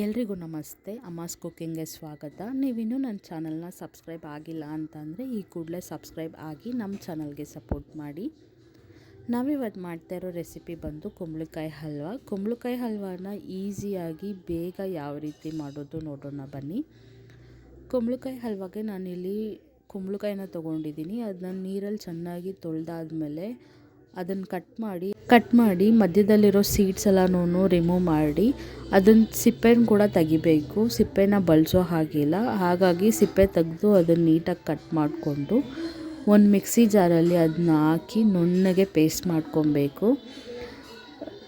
ಎಲ್ರಿಗೂ ನಮಸ್ತೆ. ಅಮ್ಮಾಸ್ ಕುಕ್ಕಿಂಗ್ಗೆ ಸ್ವಾಗತ. ನೀವಿನ್ನೂ ನನ್ನ ಚಾನಲ್ನ ಸಬ್ಸ್ಕ್ರೈಬ್ ಆಗಿಲ್ಲ ಅಂತಂದರೆ ಈ ಕೂಡಲೇ ಸಬ್ಸ್ಕ್ರೈಬ್ ಆಗಿ ನಮ್ಮ ಚಾನಲ್ಗೆ ಸಪೋರ್ಟ್ ಮಾಡಿ. ನಾವಿವತ್ತು ಮಾಡ್ತಾ ಇರೋ ರೆಸಿಪಿ ಬಂದು ಕುಂಬಳಕಾಯಿ ಹಲ್ವ. ಕುಂಬಳಕಾಯಿ ಹಲ್ವನ ಈಸಿಯಾಗಿ ಬೇಗ ಯಾವ ರೀತಿ ಮಾಡೋದು ನೋಡೋಣ ಬನ್ನಿ. ಕುಂಬಳಕಾಯಿ ಹಲ್ವಾಗೆ ನಾನಿಲ್ಲಿ ಕುಂಬಳಕಾಯಿನ ತೊಗೊಂಡಿದ್ದೀನಿ. ಅದನ್ನ ನೀರಲ್ಲಿ ಚೆನ್ನಾಗಿ ತೊಳೆದಾದ್ಮೇಲೆ ಅದನ್ನು ಕಟ್ ಮಾಡಿ ಮಧ್ಯದಲ್ಲಿರೋ ಸೀಡ್ಸ್ ಎಲ್ಲನೂ ರಿಮೂವ್ ಮಾಡಿ ಅದನ್ನು ಸಿಪ್ಪೆನ ಕೂಡ ತೆಗಿಬೇಕು. ಸಿಪ್ಪೆನ ಬಳಸೋ ಹಾಗಿಲ್ಲ. ಹಾಗಾಗಿ ಸಿಪ್ಪೆ ತೆಗೆದು ಅದನ್ನು ನೀಟಾಗಿ ಕಟ್ ಮಾಡಿಕೊಂಡು ಒಂದು ಮಿಕ್ಸಿ ಜಾರಲ್ಲಿ ಅದನ್ನ ಹಾಕಿ ನುಣ್ಣಗೆ ಪೇಸ್ಟ್ ಮಾಡ್ಕೊಬೇಕು.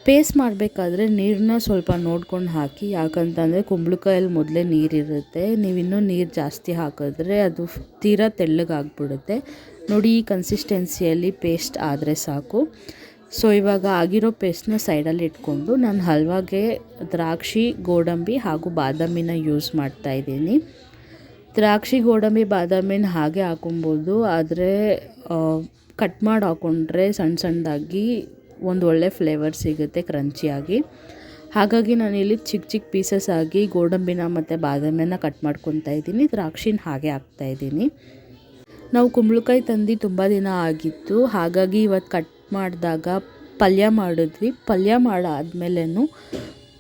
ಪೇಸ್ಟ್ ಮಾಡಬೇಕಾದ್ರೆ ನೀರನ್ನ ಸ್ವಲ್ಪ ನೋಡ್ಕೊಂಡು ಹಾಕಿ, ಯಾಕಂತಂದರೆ ಕುಂಬಳಕಾಯಲ್ಲಿ ಮೊದಲೇ ನೀರಿರುತ್ತೆ. ನೀವಿನ್ನೂ ನೀರು ಜಾಸ್ತಿ ಹಾಕಿದ್ರೆ ಅದು ತೀರಾ ತೆಳ್ಳಗಾಗ್ಬಿಡುತ್ತೆ. ನೋಡಿ, ಈ ಕನ್ಸಿಸ್ಟೆನ್ಸಿಯಲ್ಲಿ ಪೇಸ್ಟ್ ಆದರೆ ಸಾಕು. ಸೊ ಇವಾಗ ಆಗಿರೋ ಪೇಸ್ಟ್ನ ಸೈಡಲ್ಲಿ ಇಟ್ಕೊಂಡು ನಾನು ಹಲ್ವಾಗೆ ದ್ರಾಕ್ಷಿ, ಗೋಡಂಬಿ ಹಾಗೂ ಬಾದಾಮಿನ ಯೂಸ್ ಮಾಡ್ತಾಯಿದ್ದೀನಿ. ದ್ರಾಕ್ಷಿ, ಗೋಡಂಬಿ, ಬಾದಾಮಿನ ಹಾಗೆ ಹಾಕೊಬೋದು, ಆದರೆ ಕಟ್ ಮಾಡಿ ಹಾಕ್ಕೊಂಡ್ರೆ ಸಣ್ಣ ಸಣ್ಣದಾಗಿ ಒಂದು ಒಳ್ಳೆ ಫ್ಲೇವರ್ ಸಿಗುತ್ತೆ ಕ್ರಂಚಿಯಾಗಿ. ಹಾಗಾಗಿ ನಾನಿಲ್ಲಿ ಚಿಕ್ಕ ಚಿಕ್ಕ ಪೀಸಸ್ ಆಗಿ ಗೋಡಂಬಿನ ಮತ್ತು ಬಾದಾಮಿನ ಕಟ್ ಮಾಡ್ಕೊತಾ ಇದ್ದೀನಿ. ದ್ರಾಕ್ಷಿನ ಹಾಗೆ ಹಾಕ್ತಾಯಿದ್ದೀನಿ. ನಾವು ಕುಂಬಳಕಾಯಿ ತಂದು ತುಂಬ ದಿನ ಆಗಿತ್ತು, ಹಾಗಾಗಿ ಇವತ್ತು ಕಟ್ ಮಾಡಿದಾಗ ಪಲ್ಯ ಮಾಡಿದ್ವಿ. ಪಲ್ಯ ಮಾಡಾದ್ಮೇಲೂ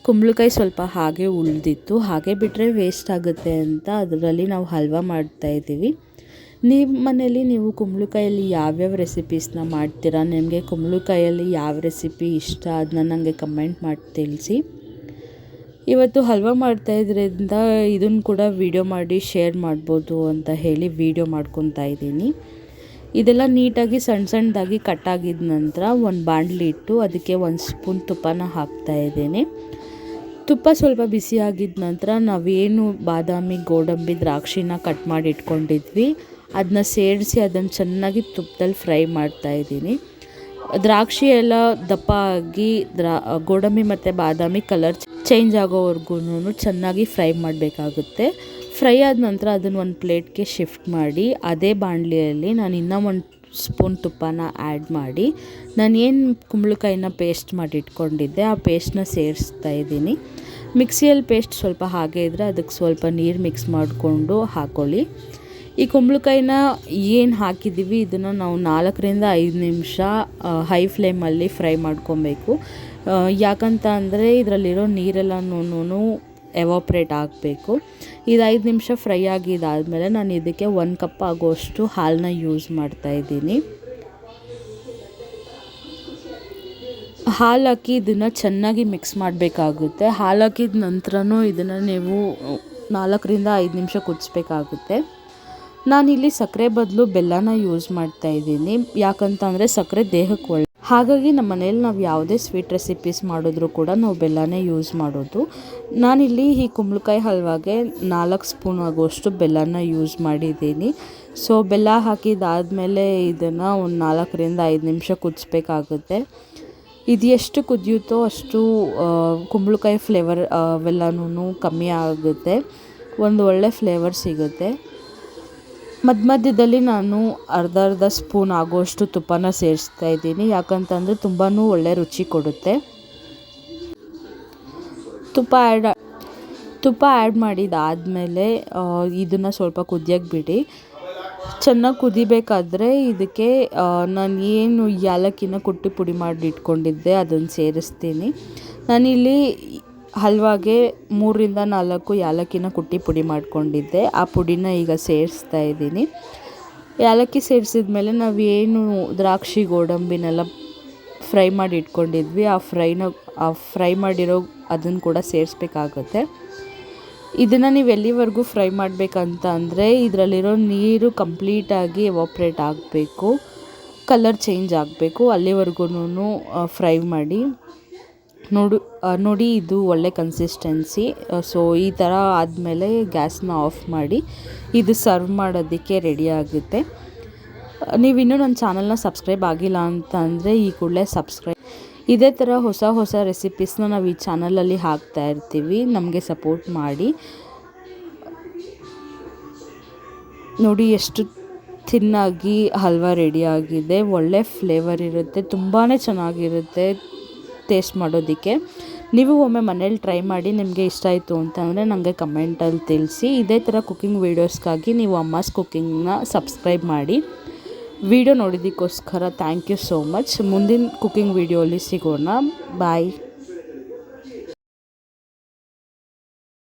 ಕುಂಬಳಕಾಯಿ ಸ್ವಲ್ಪ ಹಾಗೆ ಉಳಿದಿತ್ತು. ಹಾಗೆ ಬಿಟ್ಟರೆ ವೇಸ್ಟ್ ಆಗುತ್ತೆ ಅಂತ ಅದರಲ್ಲಿ ನಾವು ಹಲ್ವ ಮಾಡ್ತಾಯಿದ್ದೀವಿ. ನಿಮ್ಮ ಮನೇಲಿ ನೀವು ಕುಂಬಳಕಾಯಲ್ಲಿ ಯಾವ್ಯಾವ ರೆಸಿಪೀಸ್ನ ಮಾಡ್ತೀರಾ? ನಿಮಗೆ ಕುಂಬಳಕಾಯಲ್ಲಿ ಯಾವ ರೆಸಿಪಿ ಇಷ್ಟ ಅದನ್ನ ನನಗೆ ಕಮೆಂಟ್ ಮಾಡಿ ತಿಳಿಸಿ. ಇವತ್ತು ಹಲ್ವ ಮಾಡ್ತಾಯಿದ್ರಿಂದ ಇದನ್ನು ಕೂಡ ವಿಡಿಯೋ ಮಾಡಿ ಶೇರ್ ಮಾಡ್ಬೋದು ಅಂತ ಹೇಳಿ ವಿಡಿಯೋ ಮಾಡ್ಕೊತಾ ಇದ್ದೀನಿ. ಇದೆಲ್ಲ ನೀಟಾಗಿ ಸಣ್ಣ ಸಣ್ಣದಾಗಿ ಕಟ್ಟಾಗಿದ ನಂತರ ಒಂದು ಬಾಣಲಿ ಇಟ್ಟು ಅದಕ್ಕೆ 1 ಸ್ಪೂನ್ ತುಪ್ಪನ ಹಾಕ್ತಾಯಿದ್ದೀನಿ. ತುಪ್ಪ ಸ್ವಲ್ಪ ಬಿಸಿ ಆಗಿದ ನಂತರ ನಾವೇನು ಬಾದಾಮಿ, ಗೋಡಂಬಿ, ದ್ರಾಕ್ಷಿನ ಕಟ್ ಮಾಡಿ ಇಟ್ಕೊಂಡಿದ್ವಿ ಅದನ್ನ ಸೇರಿಸಿ ಅದನ್ನು ಚೆನ್ನಾಗಿ ತುಪ್ಪದಲ್ಲಿ ಫ್ರೈ ಮಾಡ್ತಾಯಿದ್ದೀನಿ. ದ್ರಾಕ್ಷಿ ಎಲ್ಲ ದಪ್ಪ ಆಗಿ ಗೋಡಂಬಿ ಮತ್ತು ಬಾದಾಮಿ ಕಲರ್ ಚೇಂಜ್ ಆಗೋವರೆಗೂ ಚೆನ್ನಾಗಿ ಫ್ರೈ ಮಾಡಬೇಕಾಗುತ್ತೆ. ಫ್ರೈ ಆದ ನಂತರ ಅದನ್ನು ಒಂದು ಪ್ಲೇಟ್ಗೆ ಶಿಫ್ಟ್ ಮಾಡಿ ಅದೇ ಬಾಣಲಿಯಲ್ಲಿ ನಾನು ಇನ್ನೂ 1 ಸ್ಪೂನ್ ತುಪ್ಪನ ಆ್ಯಡ್ ಮಾಡಿ ನಾನು ಏನು ಕುಂಬಳಕಾಯಿನ ಪೇಸ್ಟ್ ಮಾಡಿ ಇಟ್ಕೊಂಡಿದ್ದೆ ಆ ಪೇಸ್ಟ್ನ ಸೇರಿಸ್ತಾ ಇದ್ದೀನಿ. ಮಿಕ್ಸಿಯಲ್ಲಿ ಪೇಸ್ಟ್ ಸ್ವಲ್ಪ ಹಾಗೆ ಇದ್ದರೆ ಅದಕ್ಕೆ ಸ್ವಲ್ಪ ನೀರು ಮಿಕ್ಸ್ ಮಾಡಿಕೊಂಡು ಹಾಕ್ಕೊಳ್ಳಿ. ಈ ಕುಂಬಳಕಾಯಿನ ಏನು ಹಾಕಿದ್ದೀವಿ ಇದನ್ನು ನಾವು 4ರಿಂದ 5 ನಿಮಿಷ ಹೈ ಫ್ಲೇಮಲ್ಲಿ ಫ್ರೈ ಮಾಡ್ಕೊಬೇಕು. ಯಾಕಂತ ಅಂದರೆ ಇದರಲ್ಲಿರೋ ನೀರೆಲ್ಲನೂ ಎವಾಪ್ರೇಟ್ ಆಗಬೇಕು. ಇದು 5 ನಿಮಿಷ ಫ್ರೈ ಆಗಿದ್ದಾದಮೇಲೆ ನಾನು ಇದಕ್ಕೆ 1 ಕಪ್ ಆಗೋಷ್ಟು ಹಾಲನ್ನ ಯೂಸ್ ಮಾಡ್ತಾಯಿದ್ದೀನಿ. ಹಾಲು ಹಾಕಿ ಇದನ್ನು ಚೆನ್ನಾಗಿ ಮಿಕ್ಸ್ ಮಾಡಬೇಕಾಗುತ್ತೆ. ಹಾಲು ಹಾಕಿದ ನಂತರನೂ ಇದನ್ನು ನೀವು 4ರಿಂದ 5 ನಿಮಿಷ ಕುದಿಸ್ಬೇಕಾಗುತ್ತೆ. ನಾನಿಲ್ಲಿ ಸಕ್ಕರೆ ಬದಲು ಬೆಲ್ಲನ ಯೂಸ್ ಮಾಡ್ತಾಯಿದ್ದೀನಿ. ಯಾಕಂತಂದರೆ ಸಕ್ಕರೆ ದೇಹಕ್ಕೆ ಒಳ್ಳೆ. ಹಾಗಾಗಿ ನಮ್ಮ ಮನೇಲಿ ನಾವು ಯಾವುದೇ ಸ್ವೀಟ್ ರೆಸಿಪೀಸ್ ಮಾಡಿದ್ರೂ ಕೂಡ ನಾವು ಬೆಲ್ಲನೇ ಯೂಸ್ ಮಾಡೋದು. ನಾನಿಲ್ಲಿ ಈ ಕುಂಬಳಕಾಯಿ ಹಲ್ವಾಗೆ 4 ಸ್ಪೂನ್ ಆಗುವಷ್ಟು ಬೆಲ್ಲನ ಯೂಸ್ ಮಾಡಿದ್ದೀನಿ. ಸೊ ಬೆಲ್ಲ ಹಾಕಿದಾದಮೇಲೆ ಇದನ್ನು ಒಂದು 4ರಿಂದ 5 ನಿಮಿಷ ಕುದಿಸ್ಬೇಕಾಗುತ್ತೆ. ಇದು ಎಷ್ಟು ಕುದಿಯುತ್ತೋ ಅಷ್ಟು ಕುಂಬಳಕಾಯಿ ಫ್ಲೇವರ್ ಅವೆಲ್ಲನೂ ಕಮ್ಮಿ ಆಗುತ್ತೆ, ಒಂದು ಒಳ್ಳೆ ಫ್ಲೇವರ್ ಸಿಗುತ್ತೆ. ಮಧ್ಯದಲ್ಲಿ ನಾನು ಅರ್ಧ ಸ್ಪೂನ್ ಆಗೋಷ್ಟು ತುಪ್ಪನ ಸೇರಿಸ್ತಾ ಇದ್ದೀನಿ. ಯಾಕಂತಂದರೆ ತುಂಬಾ ಒಳ್ಳೆ ರುಚಿ ಕೊಡುತ್ತೆ. ತುಪ್ಪ ಆ್ಯಡ್ ಮಾಡಿದಾದಮೇಲೆ ಇದನ್ನು ಸ್ವಲ್ಪ ಕುದಿಯೋಕ್ಕೆ ಬಿಡಿ. ಚೆನ್ನಾಗಿ ಕುದಿಬೇಕಾದ್ರೆ ಇದಕ್ಕೆ ನಾನು ಏನು ಏಲಕ್ಕಿನ ಕುಟ್ಟಿ ಪುಡಿ ಮಾಡಿ ಇಟ್ಕೊಂಡಿದ್ದೆ ಅದನ್ನು ಸೇರಿಸ್ತೀನಿ. ನಾನಿಲ್ಲಿ ಹಲ್ವಾಗೆ 3ರಿಂದ 4 ಏಲಕ್ಕಿನ ಕುಟ್ಟಿ ಪುಡಿ ಮಾಡ್ಕೊಂಡಿದ್ದೆ. ಆ ಪುಡಿನ ಈಗ ಸೇರಿಸ್ತಾ ಇದ್ದೀನಿ. ಏಲಕ್ಕಿ ಸೇರಿಸಿದ ಮೇಲೆ ನಾವೇನು ದ್ರಾಕ್ಷಿ, ಗೋಡಂಬಿನೆಲ್ಲ ಫ್ರೈ ಮಾಡಿ ಇಟ್ಕೊಂಡಿದ್ವಿ ಆ ಫ್ರೈ ಮಾಡಿರೋ ಅದನ್ನು ಕೂಡ ಸೇರಿಸ್ಬೇಕಾಗುತ್ತೆ. ಇದನ್ನು ನೀವು ಎಲ್ಲಿವರೆಗೂ ಫ್ರೈ ಮಾಡಬೇಕಂತ ಅಂದರೆ ಇದರಲ್ಲಿರೋ ನೀರು ಕಂಪ್ಲೀಟಾಗಿ ಎವಾಪ್ರೇಟ್ ಆಗಬೇಕು, ಕಲರ್ ಚೇಂಜ್ ಆಗಬೇಕು, ಅಲ್ಲಿವರೆಗೂ ಫ್ರೈ ಮಾಡಿ. ನೋಡಿ ಇದು ಒಳ್ಳೆ ಕನ್ಸಿಸ್ಟೆನ್ಸಿ. ಸೊ ಈ ಥರ ಆದಮೇಲೆ ಗ್ಯಾಸ್ನ ಆಫ್ ಮಾಡಿ ಇದು ಸರ್ವ್ ಮಾಡೋದಕ್ಕೆ ರೆಡಿ ಆಗುತ್ತೆ. ನೀವಿನ್ನೂ ನನ್ನ ಚಾನಲ್ನ ಸಬ್ಸ್ಕ್ರೈಬ್ ಆಗಿಲ್ಲ ಅಂತ ಅಂದರೆ ಈ ಕೂಡಲೇ ಸಬ್ಸ್ಕ್ರೈಬ್. ಇದೇ ಥರ ಹೊಸ ರೆಸಿಪೀಸ್ನ ನಾವು ಈ ಚಾನಲಲ್ಲಿ ಹಾಕ್ತಾ ಇರ್ತೀವಿ, ನಮಗೆ ಸಪೋರ್ಟ್ ಮಾಡಿ. ನೋಡಿ ಎಷ್ಟು ಥಿನ್ನಾಗಿ ಹಲ್ವಾ ರೆಡಿಯಾಗಿದೆ. ಒಳ್ಳೆ ಫ್ಲೇವರ್ ಇರುತ್ತೆ, ತುಂಬಾ ಚೆನ್ನಾಗಿರುತ್ತೆ ಟೇಸ್ಟ್ ಮಾಡೋದಕ್ಕೆ. ನೀವು ಒಮ್ಮೆ ಮನೇಲಿ ಟ್ರೈ ಮಾಡಿ ನಿಮಗೆ ಇಷ್ಟ ಆಯಿತು ಅಂತಂದರೆ ನನಗೆ ಕಮೆಂಟಲ್ಲಿ ತಿಳಿಸಿ. ಇದೇ ಥರ ಕುಕ್ಕಿಂಗ್ ವೀಡಿಯೋಸ್ಗಾಗಿ ನೀವು ಅಮ್ಮಾಸ್ ಕುಕ್ಕಿಂಗ್ನ ಸಬ್ಸ್ಕ್ರೈಬ್ ಮಾಡಿ. ವಿಡಿಯೋ ನೋಡಿದ್ದಕ್ಕೋಸ್ಕರ ಥ್ಯಾಂಕ್ ಯು ಸೋ ಮಚ್. ಮುಂದಿನ ಕುಕ್ಕಿಂಗ್ ವಿಡಿಯೋಲಿ ಸಿಗೋಣ. ಬಾಯ್.